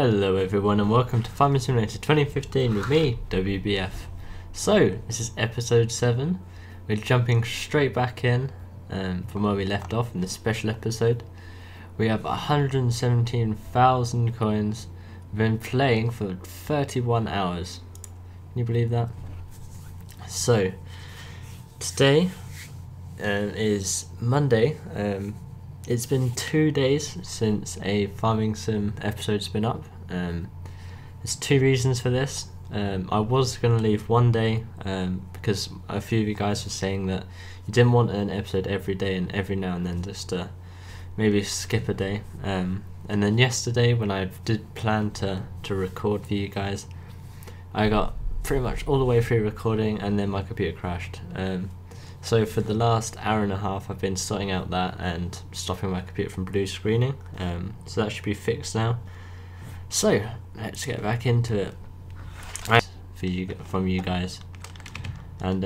Hello everyone and welcome to Farming Simulator 2015 with me, WBF. So, this is episode 7. We're jumping straight back in from where we left off in the special episode. We have 117,000 coins. We've been playing for 31 hours. Can you believe that? So, today is Monday. It's been 2 days since a Farming Sim episode's been up. There's two reasons for this. I was going to leave one day because a few of you guys were saying that you didn't want an episode every day and every now and then, just to maybe skip a day. And then yesterday when I did plan to record for you guys, I got pretty much all the way through recording and then my computer crashed. So for the last hour and a half I've been sorting out that and stopping my computer from blue screening, so that should be fixed now. So let's get back into it from you guys, and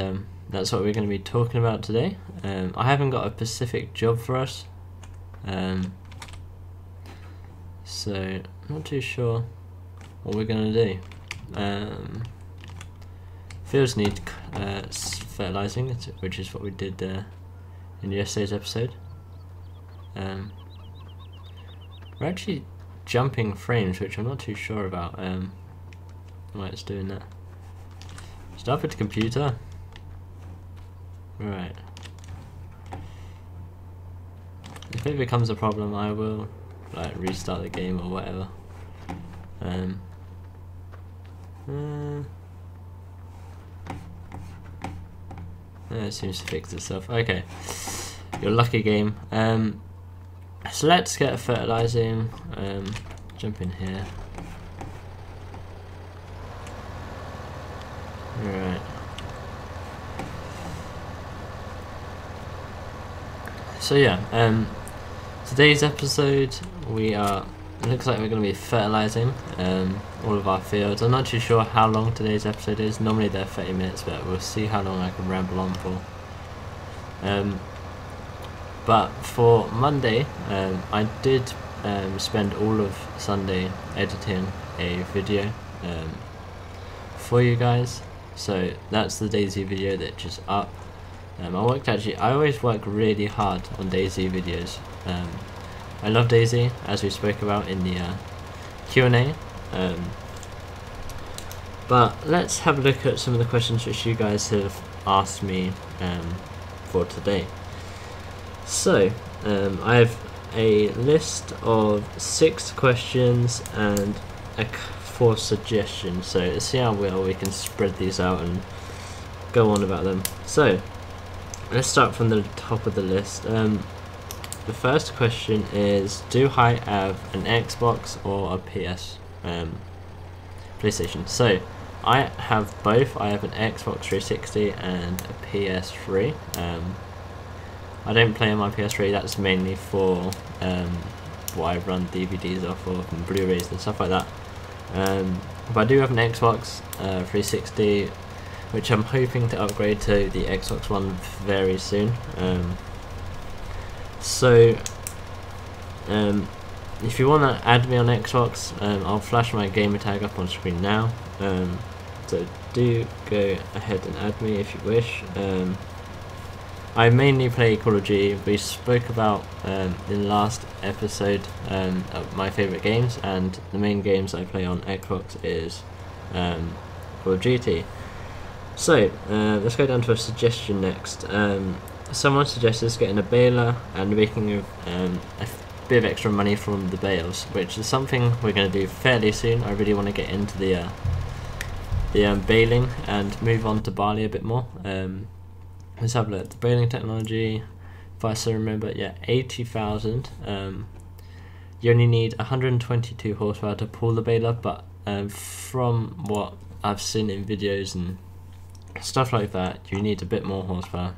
that's what we're going to be talking about today. I haven't got a specific job for us, so I'm not too sure what we're going to do. Fields need fertilizing, which is what we did in yesterday's episode. We're actually jumping frames, which I'm not too sure about why it's doing that. Start with the computer. Right. If it becomes a problem, I will restart the game or whatever. It seems to fix itself. Okay, your lucky game. So let's get fertilizing. Jump in here. Alright. So yeah, today's episode it looks like we're going to be fertilizing all of our fields. I'm not too sure how long today's episode is. Normally they're 30 minutes, but we'll see how long I can ramble on for. But for Monday, I did spend all of Sunday editing a video for you guys. So that's the DayZ video that's just up. I always work really hard on DayZ videos. I love DayZ, as we spoke about in the Q&A. But let's have a look at some of the questions which you guys have asked me for today. So, I have a list of 6 questions and 4 suggestions. So let's see how well we can spread these out and go on about them. So, let's start from the top of the list. The first question is, do I have an Xbox or a PlayStation? So I have both. I have an Xbox 360 and a PS3. I don't play on my PS3, that's mainly for what I run DVDs off of and Blu-rays and stuff like that. But I do have an Xbox 360, which I'm hoping to upgrade to the Xbox One very soon. So if you want to add me on Xbox, I'll flash my gamer tag up on screen now, so do go ahead and add me if you wish. I mainly play Call of Duty. We spoke about in the last episode my favourite games, and the main games I play on Xbox is Call of Duty. So let's go down to a suggestion next. Someone suggested getting a baler and making a bit of extra money from the bales, which is something we're going to do fairly soon. I really want to get into the baling and move on to barley a bit more. Let's have a look at the baling technology. If I still remember, yeah, 80,000. You only need 122 horsepower to pull the baler, but from what I've seen in videos and stuff like that, you need a bit more horsepower.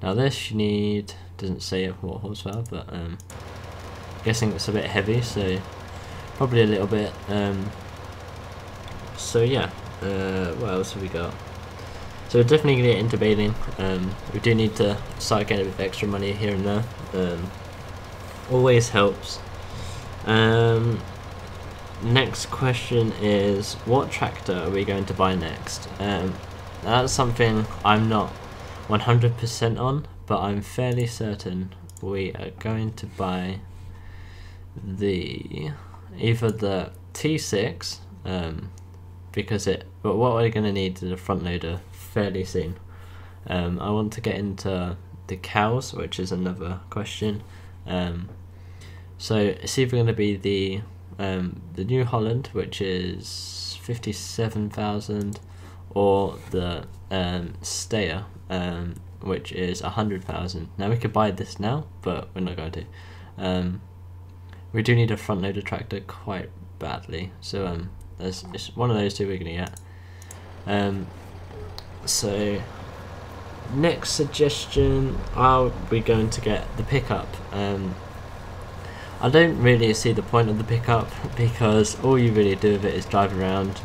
Now this you need, doesn't say what horsepower, but I'm guessing it's a bit heavy, so probably a little bit. So yeah, what else have we got? So we're definitely going to get into baling. We do need to start getting a bit of extra money here and there. Always helps. next question is, what tractor are we going to buy next? That's something I'm not 100% on, but I'm fairly certain we are going to buy either the T6, because but what we're going to need is a front loader fairly soon. I want to get into the cows, which is another question. So it's either going to be the New Holland, which is 57,000, or the Stayer, which is 100,000. Now we could buy this now, but we're not going to. We do need a front loader tractor quite badly, so it's one of those two we're gonna get. So next suggestion, are we going to get the pickup? I don't really see the point of the pickup, because all you really do with it is drive around,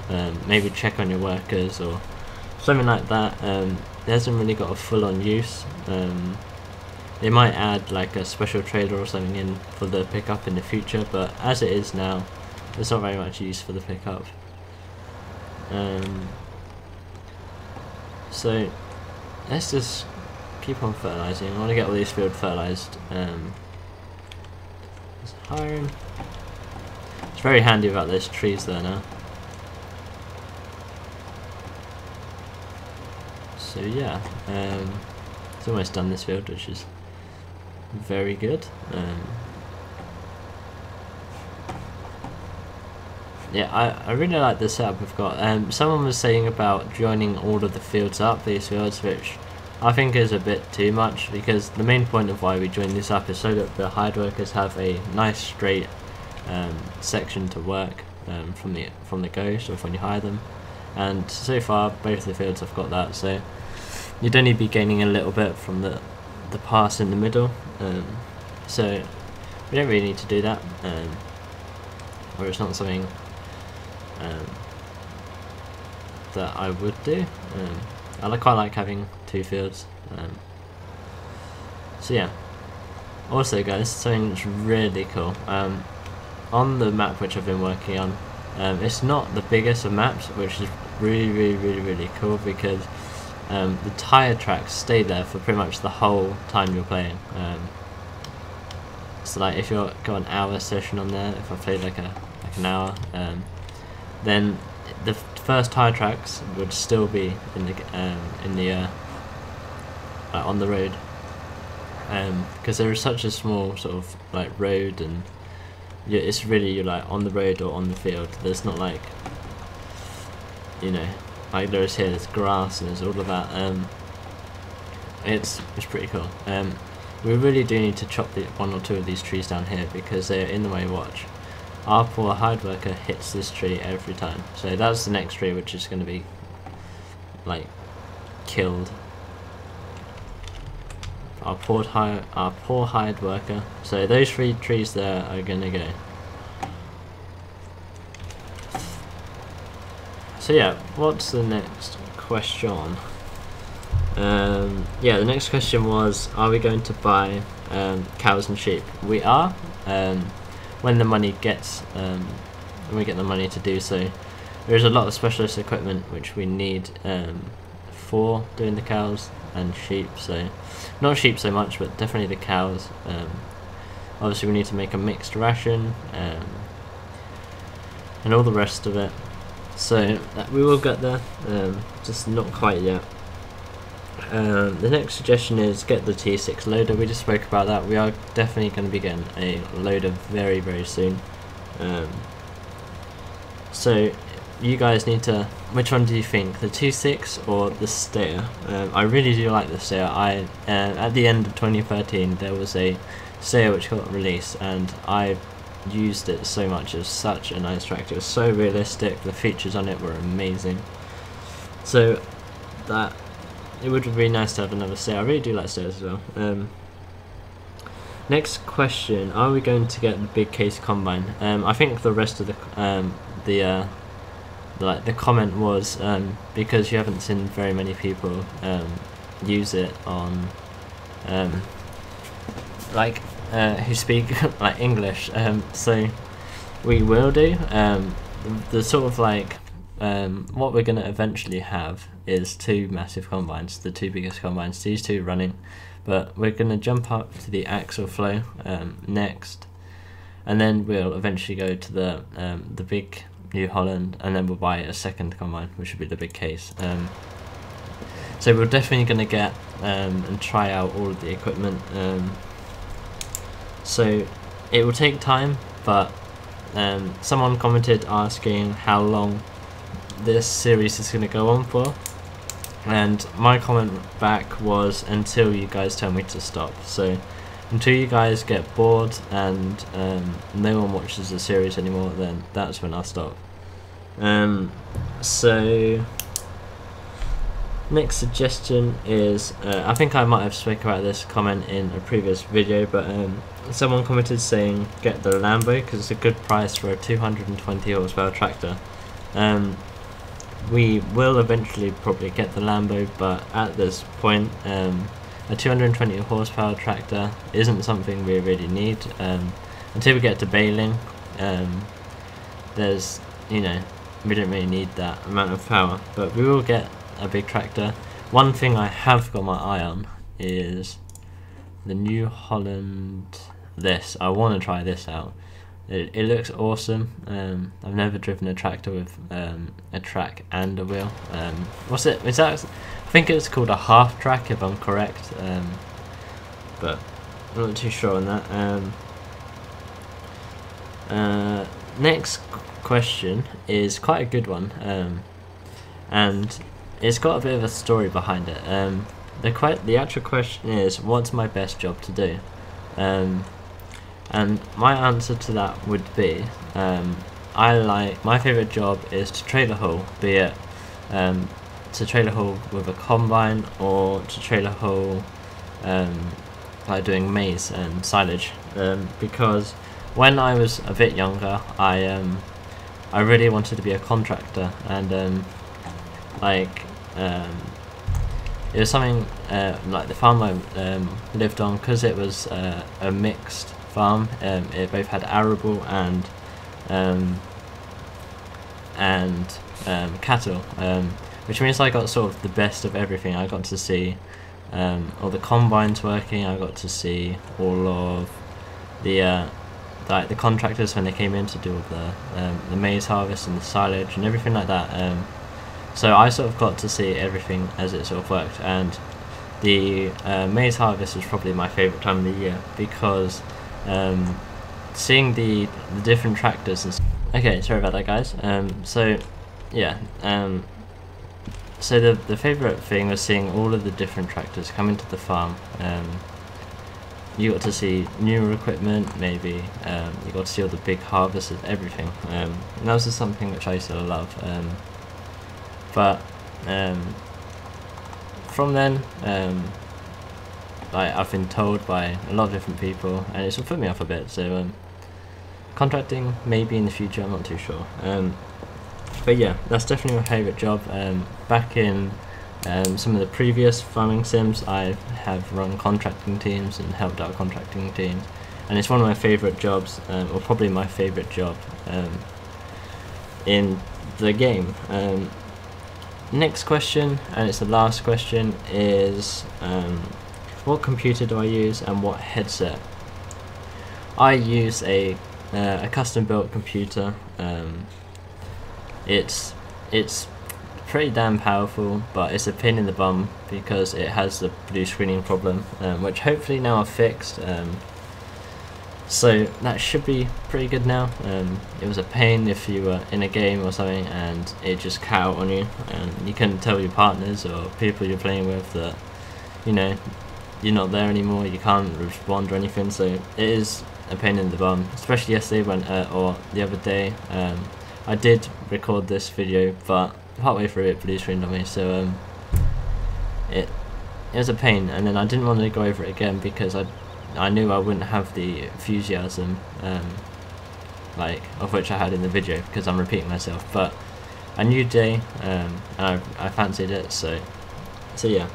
maybe check on your workers or something like that. It hasn't really got a full-on use. They might add like a special trailer or something in for the pickup in the future, but as it is now, there's not very much use for the pickup. So let's just keep on fertilizing. I want to get all these fields fertilized. Hiring. It's very handy about those trees there now. So yeah, it's almost done this field, which is very good. Yeah, I really like the setup we've got. Someone was saying about joining all of the fields up, these fields, which I think is a bit too much, because the main point of why we join this up is so that the hired workers have a nice straight section to work from the go, so when you hire them. And so far both the fields have got that, so you'd only be gaining a little bit from the pass in the middle, so we don't really need to do that, or it's not something that I would do. I quite like having two fields. So yeah. Also guys, something that's really cool, on the map which I've been working on, it's not the biggest of maps, which is really cool, because the tyre tracks stay there for pretty much the whole time you're playing. So like if you've got an hour session on there, if I played like an hour, then the first tyre tracks would still be in the on the road, because there is such a small sort of like road, and it's really, you're like on the road or on the field. There's not like, you know, like there is here, there's grass and there's all of that. It's pretty cool. We really do need to chop one or two of these trees down here, because they're in the way. Watch, our poor hired worker hits this tree every time. So that's the next tree, which is going to be like killed. Our poor hired worker. So those 3 trees there are going to go. So yeah, what's the next question? Yeah, the next question was, are we going to buy cows and sheep? We are, when the money gets, when we get the money to do so. There is a lot of specialist equipment which we need for doing the cows and sheep, so not sheep so much, but definitely the cows. Obviously we need to make a mixed ration, and all the rest of it, so we will get there, just not quite yet. The next suggestion is get the T6 loader. We just spoke about that. We are definitely going to be getting a loader very soon. So you guys need to, which one do you think, the T6 or the Stayer? I really do like the Stayer. At the end of 2013 there was a Stayer which got released, and I used it so much. It was such a nice tractor. It was so realistic. The features on it were amazing. So that it would be really nice to have another Stayer. I really do like Stayers as well. Next question: are we going to get the big case combine? I think the rest of the comment was because you haven't seen very many people use it on who speak like English. So we will do. The sort of like what we're going to eventually have is 2 massive combines, the 2 biggest combines, these 2 running, but we're going to jump up to the axial flow next, and then we'll eventually go to the big New Holland, and then we'll buy a second combine, which will be the big case. So we're definitely going to get and try out all of the equipment. So it will take time, but someone commented asking how long this series is going to go on for, and my comment back was until you guys tell me to stop. So until you guys get bored and no one watches the series anymore, then that's when I'll stop. So next suggestion is, I think I might have spoken about this comment in a previous video, but someone commented saying get the Lambo because it's a good price for a 220 horsepower tractor. We will eventually probably get the Lambo, but at this point a 220 horsepower tractor isn't something we really need until we get to baling. There's, you know, we don't really need that amount of power, but we will get a big tractor. One thing I have got my eye on is the New Holland. This, I want to try this out. It looks awesome. I've never driven a tractor with a track and a wheel. What's it? Is that? I think it's called a half track, if I'm correct. But I'm not too sure on that. Next question is quite a good one, and it's got a bit of a story behind it. The actual question is, what's my best job to do? And my answer to that would be, my favourite job is to trailer haul, be it to trailer haul with a combine or to trailer haul like doing maize and silage. Because when I was a bit younger, I really wanted to be a contractor, and it was something like the farm I lived on, because it was a mixed farm. It both had arable and cattle, which means I got sort of the best of everything. I got to see all the combines working. I got to see all of the contractors when they came in to do all the maize harvest and the silage and everything like that. So I sort of got to see everything as it sort of worked, and the maize harvest was probably my favourite time of the year, because seeing the different tractors and okay, sorry about that, guys. So yeah, so the favourite thing was seeing all of the different tractors come into the farm. You got to see newer equipment, maybe you got to see all the big harvests of everything, and that was just something which I used to love. But from then, I've been told by a lot of different people, and it's put me off a bit. So contracting maybe in the future, I'm not too sure. But yeah, that's definitely my favourite job. Back in some of the previous farming sims, I have run contracting teams and helped out contracting teams, and it's one of my favourite jobs, or probably my favourite job in the game. Next question, and it's the last question, is what computer do I use and what headset? I use a custom built computer. It's pretty damn powerful, but it's a pain in the bum because it has the blue screening problem, which hopefully now I've fixed. So that should be pretty good now. It was a pain if you were in a game or something and it just cut out on you, and you couldn't tell your partners or people you're playing with that, you know, you're not there anymore, you can't respond or anything. So it is a pain in the bum, especially yesterday or the other day. I did record this video, but partway through it blue screened on me, so it was a pain, and then I didn't want to go over it again because I knew I wouldn't have the enthusiasm of which I had in the video, because I'm repeating myself. But a new day, and I fancied it, so yeah.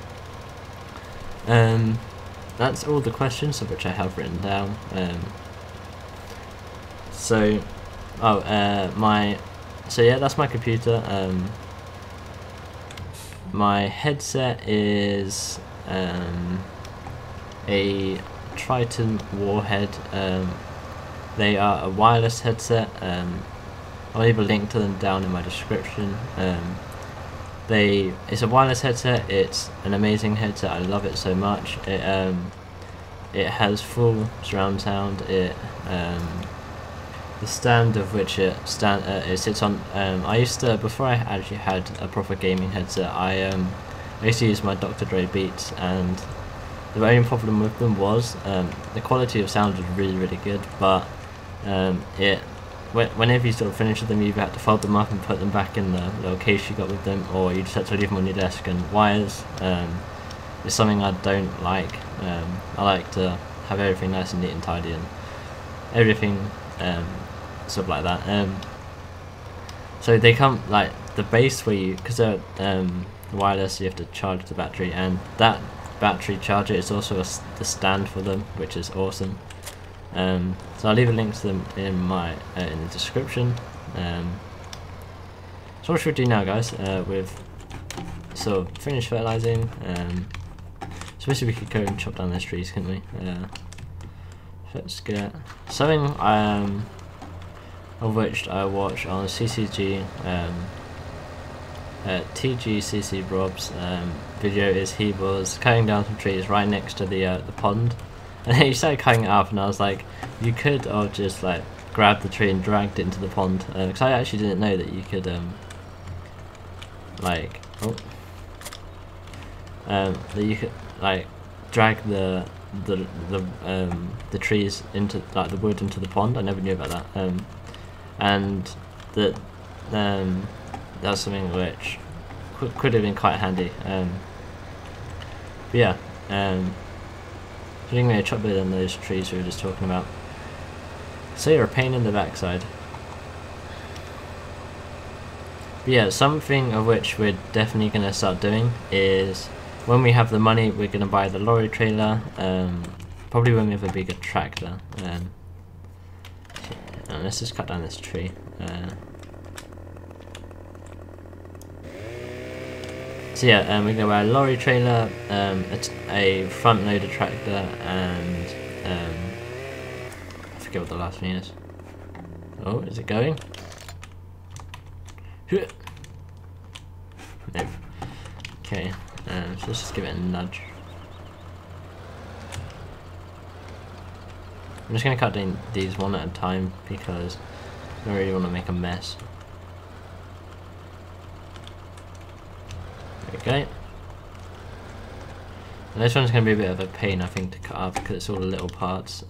That's all the questions of which I have written down. So So yeah, that's my computer. My headset is a Triton Warhead. They are a wireless headset. I'll leave a link to them down in my description. It's a wireless headset. It's an amazing headset. I love it so much. It has full surround sound. The stand of which it sits on. I used to, before I actually had a proper gaming headset, I used to use my Dr. Dre Beats, and the only problem with them was the quality of sound was really good, but whenever you sort of finish with them, you either had to fold them up and put them back in the little case you got with them, or you just had to leave them on your desk. And wires is something I don't like. I like to have everything nice and neat and tidy, and everything sort of like that. So they come like the base where because they're wireless, you have to charge the battery, and that battery charger is also the stand for them, which is awesome. So I'll leave a link to them in my in the description. So what should we do now, guys? We've sort of finished fertilizing. So basically we could go and chop down those trees, couldn't we? Let's get something of which I watched on CCG. TGCC Rob's video is he was cutting down some trees right next to the pond, and he started cutting it up, and I was like, you could have just like grabbed the tree and dragged it into the pond, because I actually didn't know that you could that you could like drag the trees into like the wood into the pond. I never knew about that, and that that's something which could have been quite handy. But yeah, I'm going to chop down those trees we were just talking about. So you're a pain in the backside. But yeah, something of which we're definitely going to start doing is when we have the money, we're going to buy the lorry trailer. Probably when we have a bigger tractor. Let's just cut down this tree. So yeah, we're going to buy a lorry trailer, a front loader tractor, and I forget what the last thing is. Oh, is it going? Nope. Okay, so let's just give it a nudge. I'm just going to cut down these one at a time because I don't really want to make a mess. Okay. And this one's going to be a bit of a pain, I think, to cut up because it's all the little parts.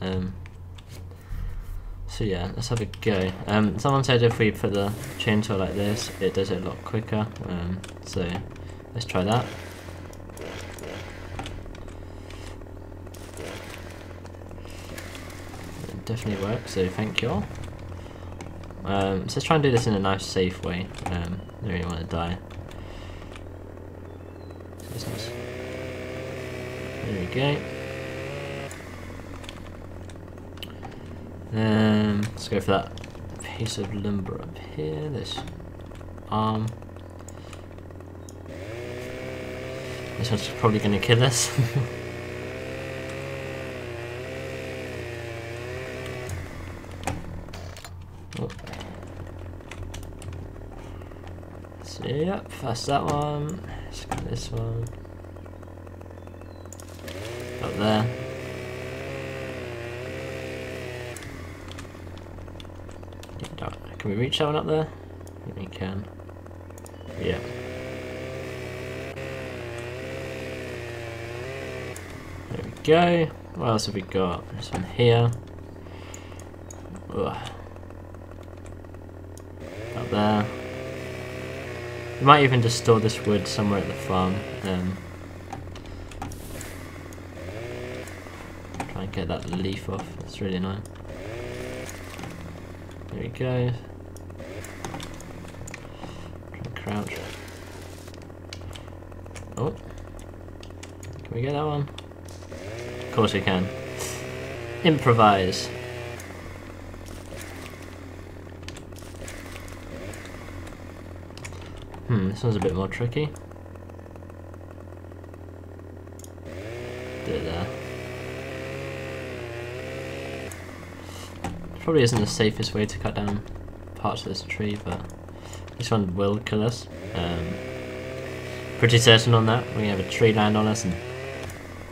So yeah, let's have a go. Someone said if we put the chainsaw like this, it does it a lot quicker. So let's try that. It definitely works, so thank you all. So let's try and do this in a nice, safe way. Don't really want to die. There we go. Let's go for that piece of lumber up here, this arm. This one's probably going to kill us. Oh. So yep, that's that one. Let's get this one. Up there. Can we reach that one up there? I think we can. Yeah. There we go. What else have we got? This one here. Ugh. Up there. We might even just store this wood somewhere at the farm. Try and get that leaf off. It's really annoying. There we go. Try and crouch. Oh. Can we get that one? Of course we can. This one's a bit more tricky. Do it there. Probably isn't the safest way to cut down parts of this tree, but this one will kill us. Pretty certain on that. We're gonna have a tree land on us, and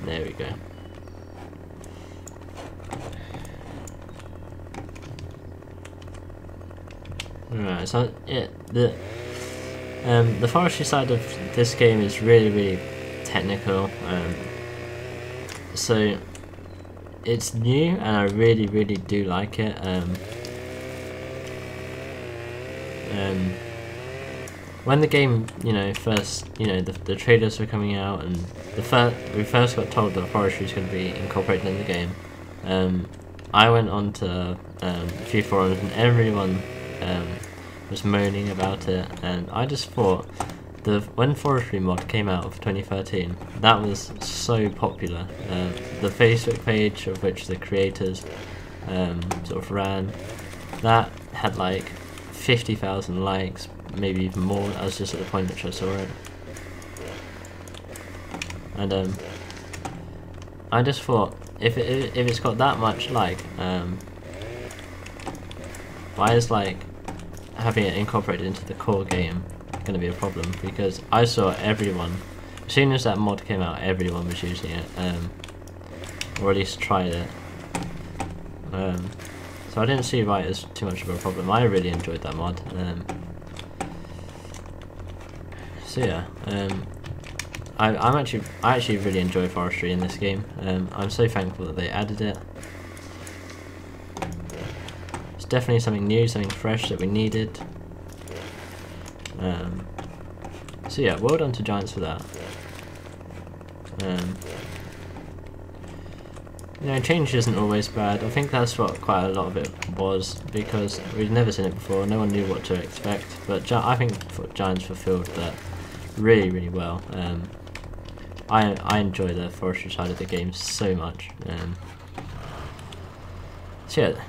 there we go. Alright, so yeah, the forestry side of this game is really technical. So it's new, and I really do like it. When the game, first, the trailers were coming out, and we first got told that forestry is going to be incorporated in the game. I went on to a few forums, and everyone was moaning about it, and I just thought when Forestry mod came out of 2013, that was so popular. The Facebook page of which the creators sort of ran, that had like 50,000 likes, maybe even more. That was just at the point at which I saw it, and I just thought, if it's got that much like, why is like having it incorporated into the core game going to be a problem? Because I saw everyone, as soon as that mod came out, everyone was using it, or at least tried it. So I didn't see why it was too much of a problem. I really enjoyed that mod. So yeah, I actually really enjoy forestry in this game. I'm so thankful that they added it. It's definitely something new, something fresh that we needed. So yeah, well done to Giants for that. Change isn't always bad. I think that's what quite a lot of it was, because we'd never seen it before, no one knew what to expect, but I think Giants fulfilled that really well. I enjoy the forestry side of the game so much. So yeah,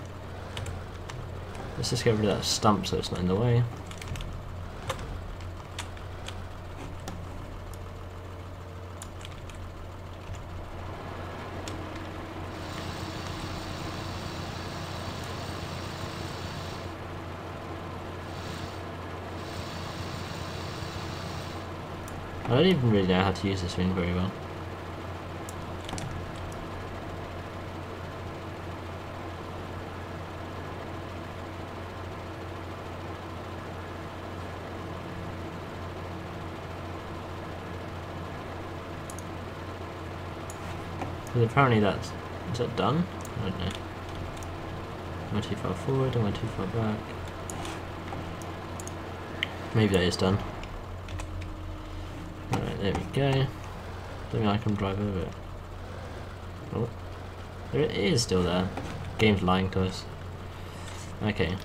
let's just get rid of that stump so it's not in the way. I don't even really know how to use this thing very well. But apparently is that done? I don't know. Am I too far forward? Am I too far back? Maybe that is done. Alright, there we go. Don't think I can drive over it. Oh, there it is still there. Game's lying to us. Okay.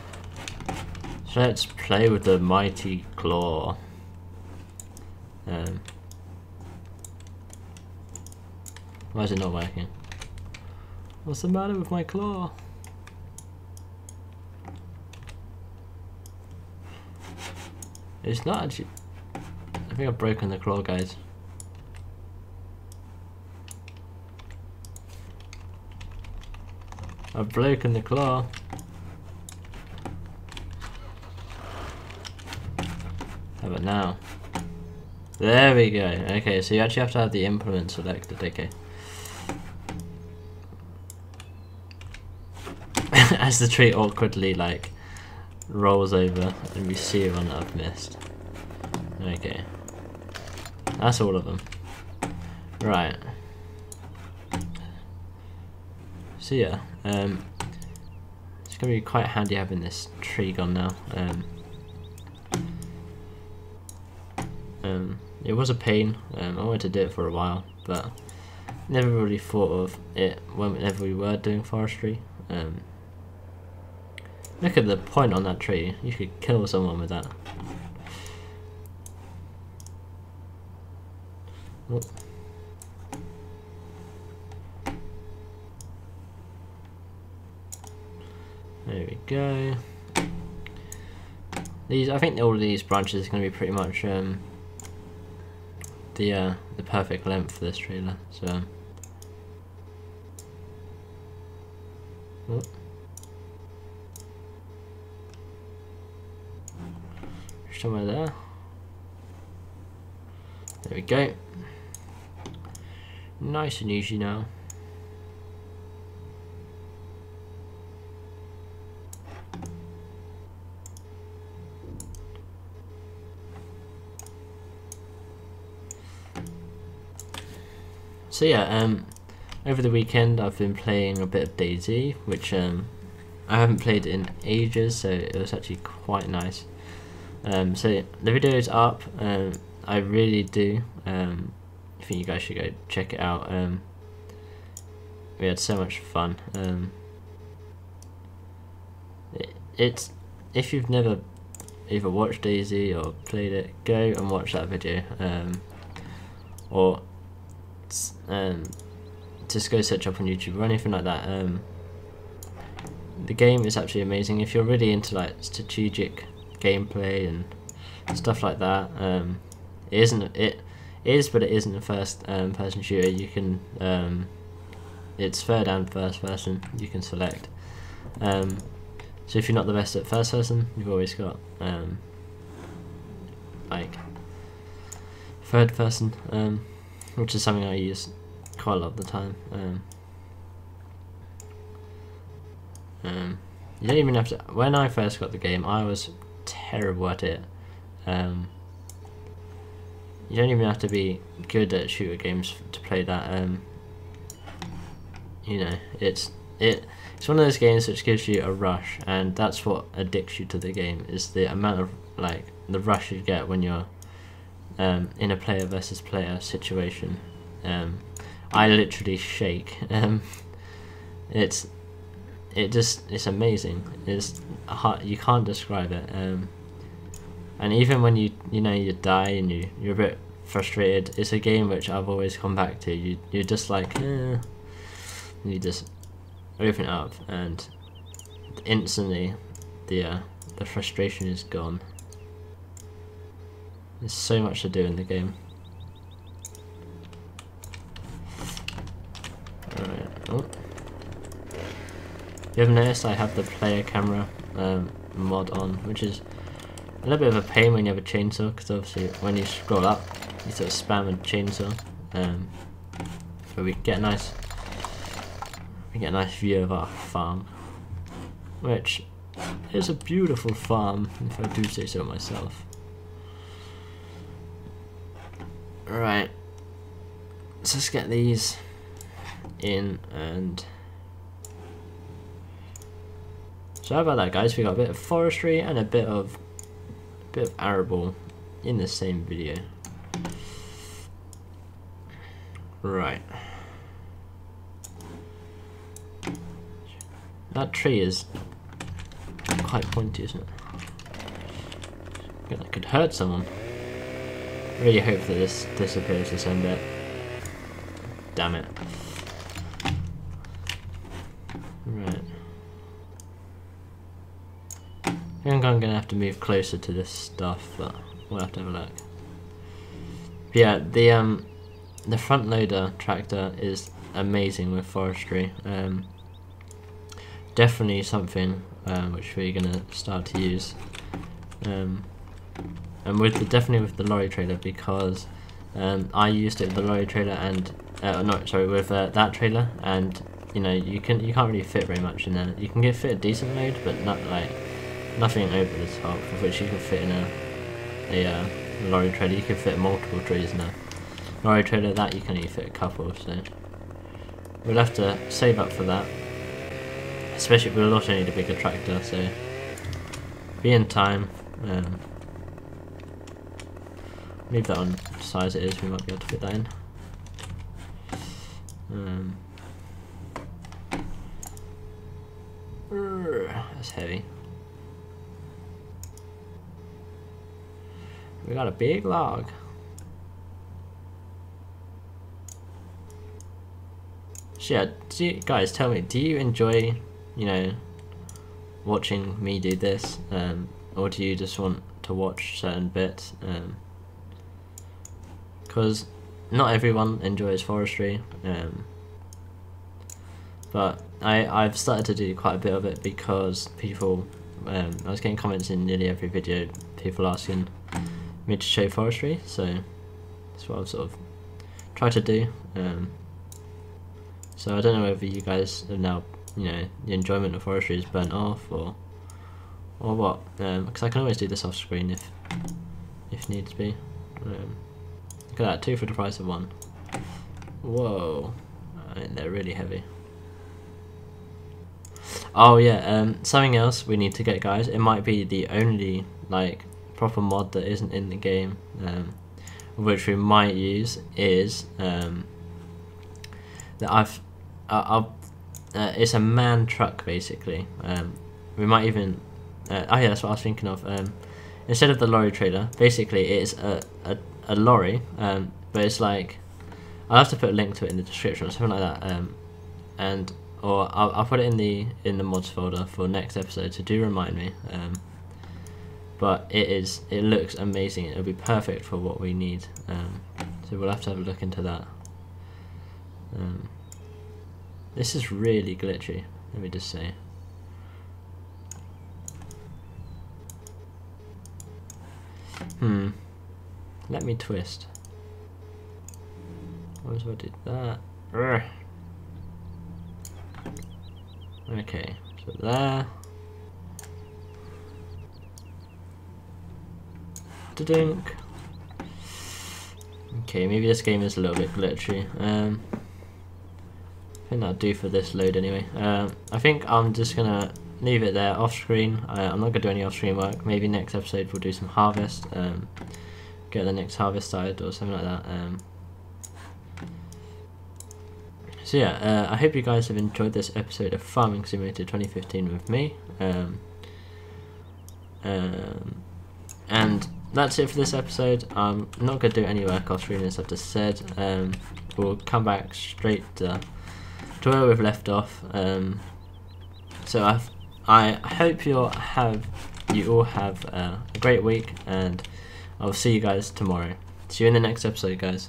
So let's play with the mighty claw. Why is it not working? What's the matter with my claw? It's not actually... I think I've broken the claw, guys. I've broken the claw. How about now? There we go. Okay, so you actually have to have the implement selected. Okay. As the tree awkwardly like rolls over and we see one that I've missed. Okay. That's all of them. Right. So yeah, it's gonna be quite handy having this tree gone now. It was a pain. I wanted to do it for a while, but never really thought of it whenever we were doing forestry. Look at the point on that tree. You could kill someone with that. Oh. There we go. I think all of these branches are going to be pretty much the perfect length for this trailer. So oh. Somewhere there. There we go. Nice and easy now. So yeah, over the weekend I've been playing a bit of DayZ, which I haven't played in ages, so it was actually quite nice. So the video is up. I really do. I think you guys should go check it out. We had so much fun. It's if you've never either watched DayZ or played it, go and watch that video. Or just go search up on YouTube or anything like that. The game is absolutely amazing. If you're really into like strategic gameplay and stuff like that, it is, but it isn't a first person shooter. You can it's third and first person you can select. So if you're not the best at first person, you've always got like third person, which is something I use quite a lot of the time. You don't even have to. When I first got the game, I was terrible at it. You don't even have to be good at shooter games to play that. You know, it's one of those games which gives you a rush, and that's what addicts you to the game, is the amount of like the rush you get when you're in a player versus player situation. I literally shake. It's amazing. It's hard, you can't describe it. And even when you die and you're a bit frustrated, it's a game which I've always come back to. You're just like, you just open it up, and instantly the frustration is gone. There's so much to do in the game. Alright. Oh. You haven't noticed I have the player camera mod on, which is a little bit of a pain when you have a chainsaw, because obviously when you scroll up you sort of spam a chainsaw, but we get a nice view of our farm, which is a beautiful farm if I do say so myself. Right, so let's get these in. And so how about that, guys? We got a bit of forestry and a bit of arable in the same video. Right, that tree is quite pointy, isn't it? That could hurt someone. Really hope that this disappears this end bit. Damn it. Right. I think I'm gonna have to move closer to this stuff, but we'll have to have a look. But yeah, the front loader tractor is amazing with forestry. Definitely something which we're gonna start to use. And definitely with the lorry trailer, because I used it with the lorry trailer and with that trailer, and you know you can't really fit very much in there. You can fit a decent load, but not like nothing over the top, of which you can fit in a lorry trailer. You can fit multiple trees in a lorry trailer. That you can only fit a couple, so we'll have to save up for that. Especially we'll also need a bigger tractor, so be in time. Leave that on size it is, we might be able to fit that in. That's heavy. We got a big log. So yeah, guys, tell me, do you enjoy, watching me do this? or do you just want to watch certain bits? Because not everyone enjoys forestry, but I've started to do quite a bit of it because people, I was getting comments in nearly every video, people asking me to show forestry, so that's what I've sort of tried to do. So I don't know whether you guys have now, you know, the enjoyment of forestry is burnt off or what, because I can always do this off screen if needs be. Look at that, 2 for the price of 1. Whoa, they're really heavy. Oh yeah, something else we need to get, guys. It might be the only like proper mod that isn't in the game, which we might use, is that it's a man truck basically. We might even oh yeah, that's what I was thinking of. Instead of the lorry trailer, basically it's a lorry, but it's like, I'll have to put a link to it in the description or something like that, or I'll put it in the mods folder for next episode, so do remind me. But it looks amazing. It'll be perfect for what we need. So we'll have to have a look into that. This is really glitchy, let me just say. Let me twist. What if I did that? Urgh. Okay, so there. Da-dunk. Okay, maybe this game is a little bit glitchy. I think that'll do for this load anyway. I think I'm just gonna leave it there off screen. I'm not gonna do any off screen work. Maybe next episode we'll do some harvest. Get the next harvest started or something like that. So yeah, I hope you guys have enjoyed this episode of Farming Simulator 2015 with me. And that's it for this episode. I'm not going to do any work off screen, as I've just said. We'll come back straight to where we've left off. So I hope you all have a great week, and I'll see you guys tomorrow. See you in the next episode, guys.